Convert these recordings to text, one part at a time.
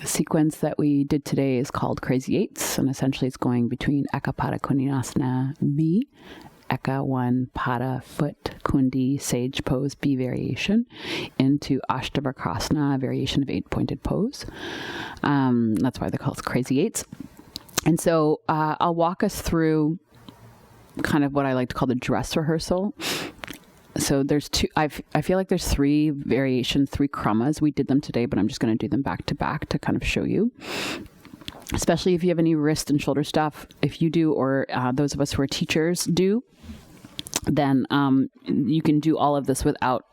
The sequence that we did today is called Crazy Eights, and essentially it's going between Eka Pada Koundinyasana B, Eka 1 Pada Foot Kundi Sage Pose B variation, into Astavakrasana, a variation of 8-pointed pose. That's why they're called Crazy Eights. And so I'll walk us through kind of what I like to call the dress rehearsal. So there's two, I feel like there's 3 variations, 3 kramas. We did them today, but I'm just going to do them back to back to kind of show you. Especially if you have any wrist and shoulder stuff, if you do, or those of us who are teachers do, then you can do all of this without,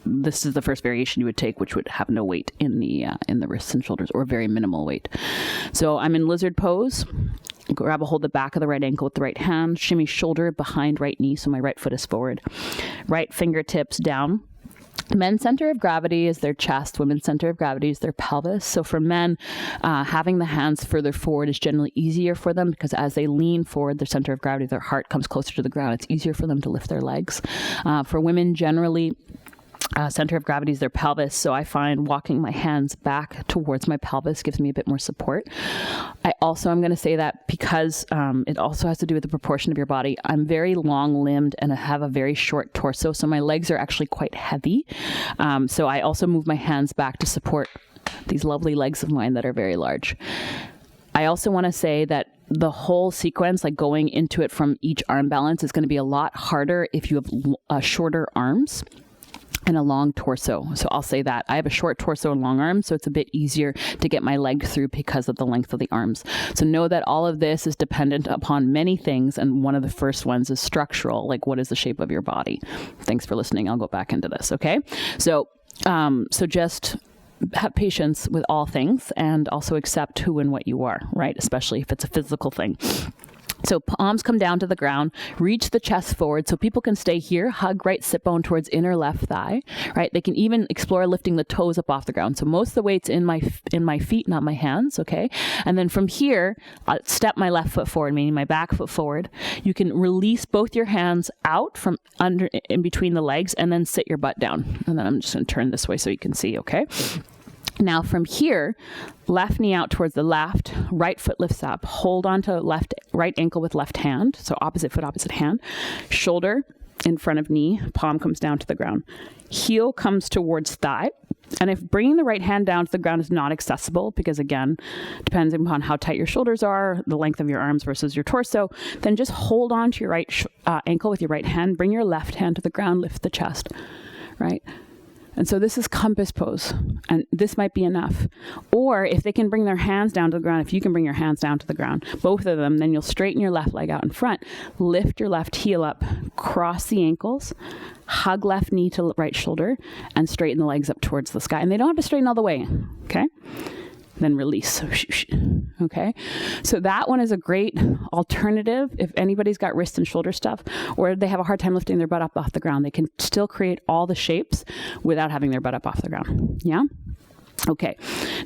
this is the first variation you would take, which would have no weight in the wrists and shoulders, or very minimal weight. So I'm in lizard pose. Grab a hold of the back of the right ankle with the right hand, shimmy shoulder behind right knee, so my right foot is forward. Right fingertips down. Men's center of gravity is their chest. Women's center of gravity is their pelvis. So for men, having the hands further forward is generally easier for them because as they lean forward, their center of gravity, their heart comes closer to the ground. It's easier for them to lift their legs. For women, generally, center of gravity is their pelvis, so I find walking my hands back towards my pelvis gives me a bit more support. I'm going to say that because it also has to do with the proportion of your body. I'm very long-limbed and I have a very short torso, so my legs are actually quite heavy. So I also move my hands back to support these lovely legs of mine that are very large. I also want to say that the whole sequence, like going into it from each arm balance, is going to be a lot harder if you have shorter arms and a long torso. So I'll say that. I have a short torso and long arms, so it's a bit easier to get my leg through because of the length of the arms. So know that all of this is dependent upon many things, and one of the first ones is structural, like what is the shape of your body? Thanks for listening. I'll go back into this, okay? So just have patience with all things and also accept who and what you are, right? Especially if it's a physical thing. So palms come down to the ground, reach the chest forward so people can stay here, hug right sit bone towards inner left thigh, right? They can even explore lifting the toes up off the ground. So most of the weight's in my feet, not my hands, okay? And then from here, I'll step my left foot forward, meaning my back foot forward. You can release both your hands out from under, in between the legs, and then sit your butt down. And then I'm just going to turn this way so you can see, okay? Now from here, left knee out towards the left, right foot lifts up, hold on to right ankle with left hand, so opposite foot, opposite hand, shoulder in front of knee, palm comes down to the ground, heel comes towards thigh, and if bringing the right hand down to the ground is not accessible, because again, depending upon how tight your shoulders are, the length of your arms versus your torso, then just hold on to your right ankle with your right hand, bring your left hand to the ground, lift the chest, right? And so this is compass pose, and this might be enough. Or if they can bring their hands down to the ground, if you can bring your hands down to the ground, both of them, then you'll straighten your left leg out in front, lift your left heel up, cross the ankles, hug left knee to right shoulder, and straighten the legs up towards the sky. And they don't have to straighten all the way, okay? Then release, okay? So that one is a great alternative if anybody's got wrist and shoulder stuff, or they have a hard time lifting their butt up off the ground. They can still create all the shapes without having their butt up off the ground, yeah? Okay,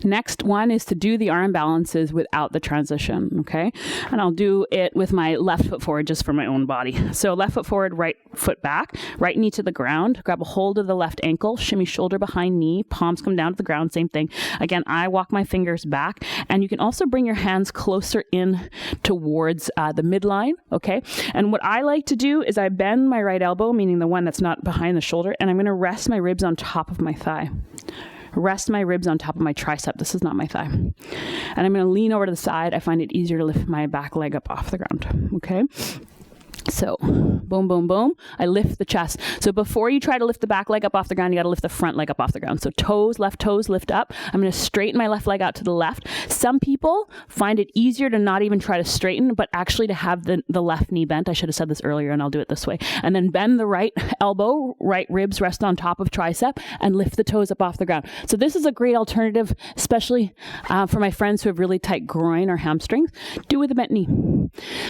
next one is to do the arm balances without the transition, okay? And I'll do it with my left foot forward just for my own body. So left foot forward, right foot back, right knee to the ground, grab a hold of the left ankle, shimmy shoulder behind knee, palms come down to the ground, same thing. Again, I walk my fingers back, and you can also bring your hands closer in towards the midline, okay? And what I like to do is I bend my right elbow, meaning the one that's not behind the shoulder, and I'm gonna rest my ribs on top of my thigh. Rest my ribs on top of my tricep. This is not my thigh. And I'm going to lean over to the side. I find it easier to lift my back leg up off the ground. Okay? So, boom, boom, boom. I lift the chest. So before you try to lift the back leg up off the ground, you got to lift the front leg up off the ground. So left toes lift up. I'm going to straighten my left leg out to the left. Some people find it easier to not even try to straighten, but actually to have the left knee bent. I should have said this earlier, and I'll do it this way. And then bend the right elbow, right ribs rest on top of tricep, and lift the toes up off the ground. So this is a great alternative, especially for my friends who have really tight groin or hamstrings. Do with a bent knee.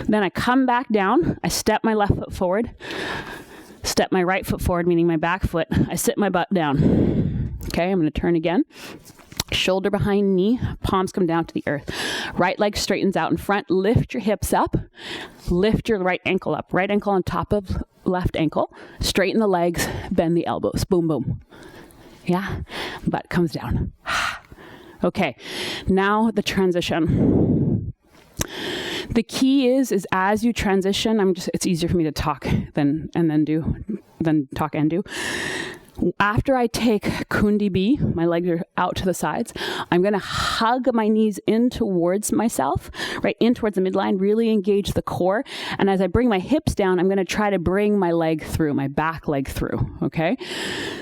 Then I come back down. I step my left foot forward, step my right foot forward, meaning my back foot. I sit my butt down. Okay, I'm going to turn again. Shoulder behind knee, palms come down to the earth. Right leg straightens out in front. Lift your hips up. Lift your right ankle up. Right ankle on top of left ankle. Straighten the legs, bend the elbows. Boom, boom. Yeah, butt comes down. Okay, now the transition. The key is as you transition, it's easier for me to talk than talk and do. After I take Kundi B, my legs are out to the sides, I'm going to hug my knees in towards myself, right, in towards the midline, really engage the core. And as I bring my hips down, I'm going to try to bring my leg through, my back leg through, okay?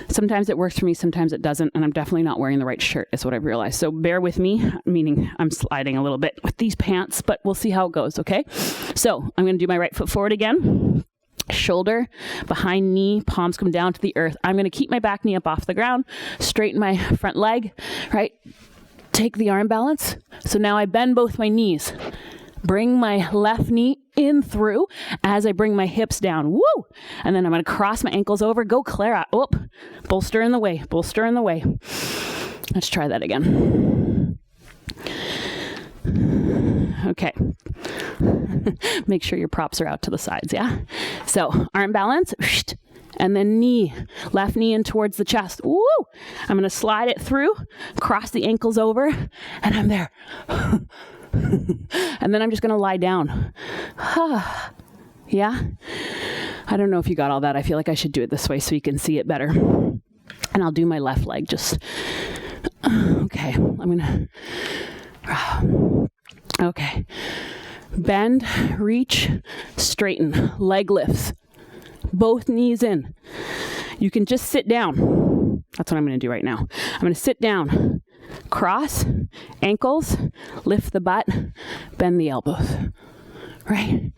Sometimes it works for me, sometimes it doesn't, and I'm definitely not wearing the right shirt is what I've realized. So bear with me, meaning I'm sliding a little bit with these pants, but we'll see how it goes, okay? So I'm going to do my right foot forward again. Shoulder behind knee, palms come down to the earth. I'm going to keep my back knee up off the ground, straighten my front leg, right? Take the arm balance. So now I bend both my knees. Bring my left knee in through as I bring my hips down. Woo! And then I'm going to cross my ankles over. Go Clara. Oh, bolster in the way. Bolster in the way. Let's try that again. Okay. Make sure your props are out to the sides, yeah? So arm balance, and then knee, left knee in towards the chest. Woo! I'm going to slide it through, cross the ankles over, and I'm there. And then I'm just going to lie down. Yeah? I don't know if you got all that. I feel like I should do it this way so you can see it better. And I'll do my left leg just, okay, okay. Bend, reach, straighten, leg lifts, both knees in. You can just sit down. That's what I'm going to do right now. I'm going to sit down, cross, ankles, lift the butt, bend the elbows, right?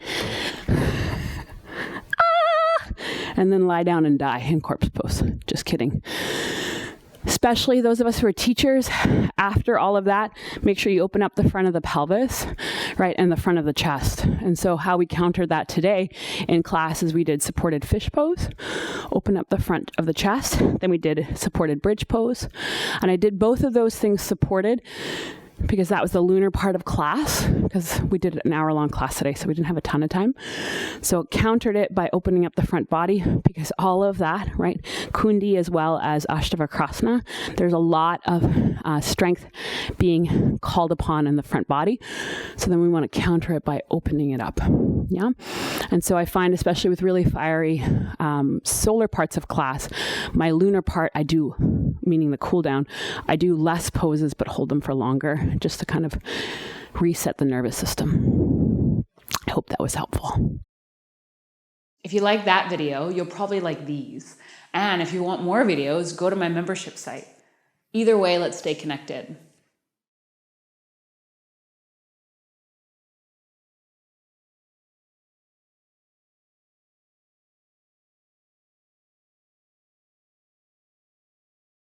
And then lie down and die in corpse pose. Just kidding. Especially those of us who are teachers, after all of that, make sure you open up the front of the pelvis, right, and the front of the chest. And so how we countered that today in class is we did supported fish pose, open up the front of the chest, then we did supported bridge pose. And I did both of those things supported because that was the lunar part of class, because we did an hour-long class today, so we didn't have a ton of time. So countered it by opening up the front body, because all of that, right, Kundi as well as Astavakrasana, there's a lot of strength being called upon in the front body. So then we want to counter it by opening it up, yeah? And so I find, especially with really fiery solar parts of class, my lunar part, I do, meaning the cool down, I do less poses but hold them for longer, just to kind of reset the nervous system. I hope that was helpful. If you like that video, you'll probably like these. And if you want more videos, go to my membership site. Either way, let's stay connected.